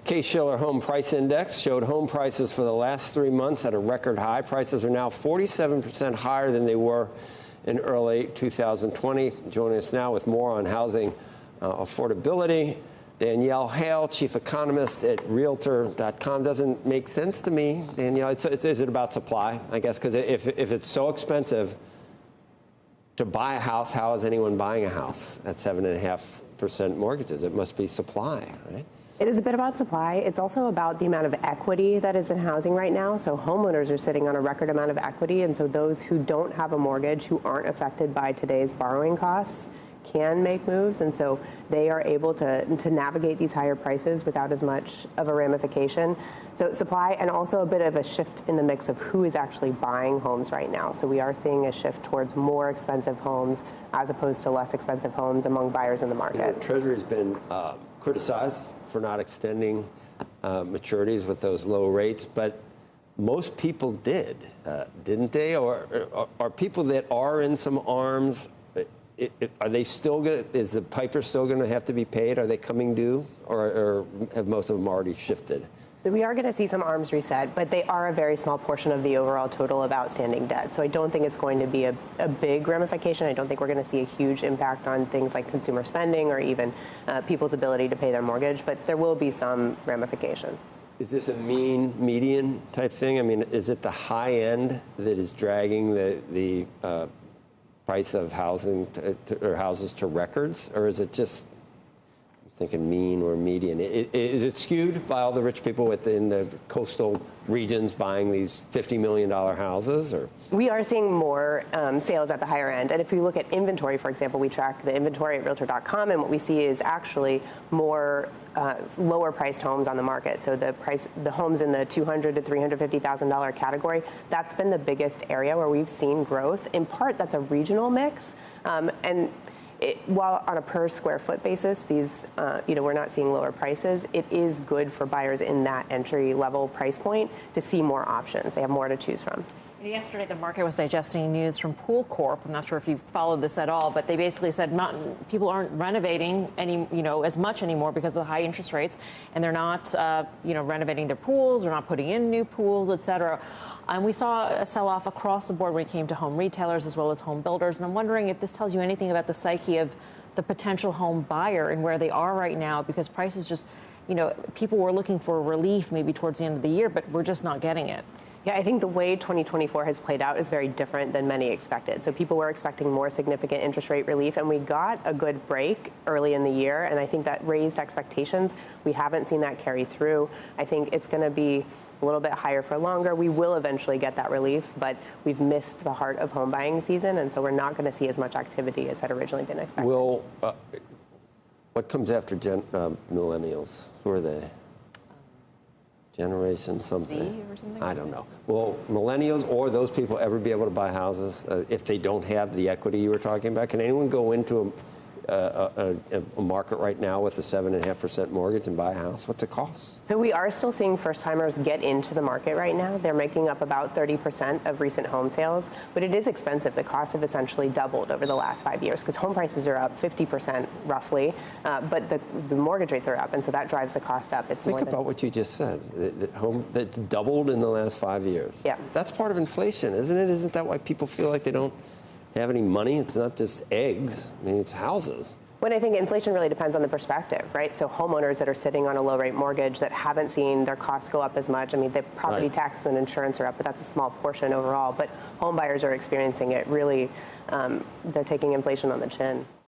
Case-Shiller Home Price Index showed home prices for the last 3 months at a record high. Prices are now 47% higher than they were in early 2020. Joining us now with more on housing affordability, Danielle Hale, chief economist at Realtor.com. Doesn't make sense to me, Danielle. Is it about supply, I guess? Because if it's so expensive to buy a house, how is anyone buying a house at 7.5% mortgages? It must be supply, right? It is a bit about supply. It's also about the amount of equity that is in housing right now. So homeowners are sitting on a record amount of equity. And so those who don't have a mortgage, who aren't affected by today's borrowing costs, can make moves. And so they are able to navigate these higher prices without as much of a ramification. So supply, and also a bit of a shift in the mix of who is actually buying homes right now. So we are seeing a shift towards more expensive homes as opposed to less expensive homes among buyers in the market. You know, Treasury's been criticized for not extending maturities with those low rates, but most people did, didn't they? Or are people that are in some arms, are they still going to, is the piper still going to have to be paid? Are they coming due, or have most of them already shifted? So we are going to see some arms reset, but they are a very small portion of the overall total of outstanding debt. So I don't think it's going to be a big ramification. I don't think we're going to see a huge impact on things like consumer spending or even people's ability to pay their mortgage, but there will be some ramification. Is this a mean median type thing? I mean, is it the high end that is dragging the price of housing or houses to records, or is it just, I'm thinking mean or median? Is it skewed by all the rich people within the coastal regions buying these $50 million houses? Or we are seeing more sales at the higher end. And if you look at inventory, for example, we track the inventory at Realtor.com, and what we see is actually more lower priced homes on the market. So the homes in the $200,000 to $350,000 category, that's been the biggest area where we've seen growth. In part, that's a regional mix. While on a per square foot basis, these, we're not seeing lower prices, it is good for buyers in that entry level price point to see more options. They have more to choose from. Yesterday, the market was digesting news from Pool Corp. I'm not sure if you followed this at all, but they basically said people aren't renovating as much anymore because of the high interest rates, and they're not, renovating their pools, they're not putting in new pools, et cetera. And we saw a sell-off across the board when it came to home retailers as well as home builders. And I'm wondering if this tells you anything about the psyche of the potential home buyer and where they are right now, because prices just, people were looking for relief maybe towards the end of the year, but we're just not getting it. Yeah, I think the way 2024 has played out is very different than many expected. So people were expecting more significant interest rate relief, and we got a good break early in the year, and I think that raised expectations. We haven't seen that carry through. I think it's going to be a little bit higher for longer. We will eventually get that relief, but we've missed the heart of home buying season, and so we're not going to see as much activity as had originally been expected. What comes after millennials? Who are they? Generation something. Z or something? I don't know. Will millennials or those people ever be able to buy houses if they don't have the equity you were talking about? Can anyone go into a market right now with a 7.5% mortgage and buy a house? What's it cost? So we are still seeing first-timers get into the market right now. They're making up about 30% of recent home sales, but it is expensive. The costs have essentially doubled over the last 5 years because home prices are up 50% roughly, but the mortgage rates are up, and so that drives the cost up. Think about what you just said. The home that's doubled in the last 5 years. Yeah. That's part of inflation, isn't it? Isn't that why people feel like they don't have any money? It's not just eggs. I mean, it's houses. When I think inflation really depends on the perspective, right? So homeowners that are sitting on a low rate mortgage that haven't seen their costs go up as much. I mean, the property taxes and insurance are up, but that's a small portion overall. But home buyers are experiencing it really, they're taking inflation on the chin.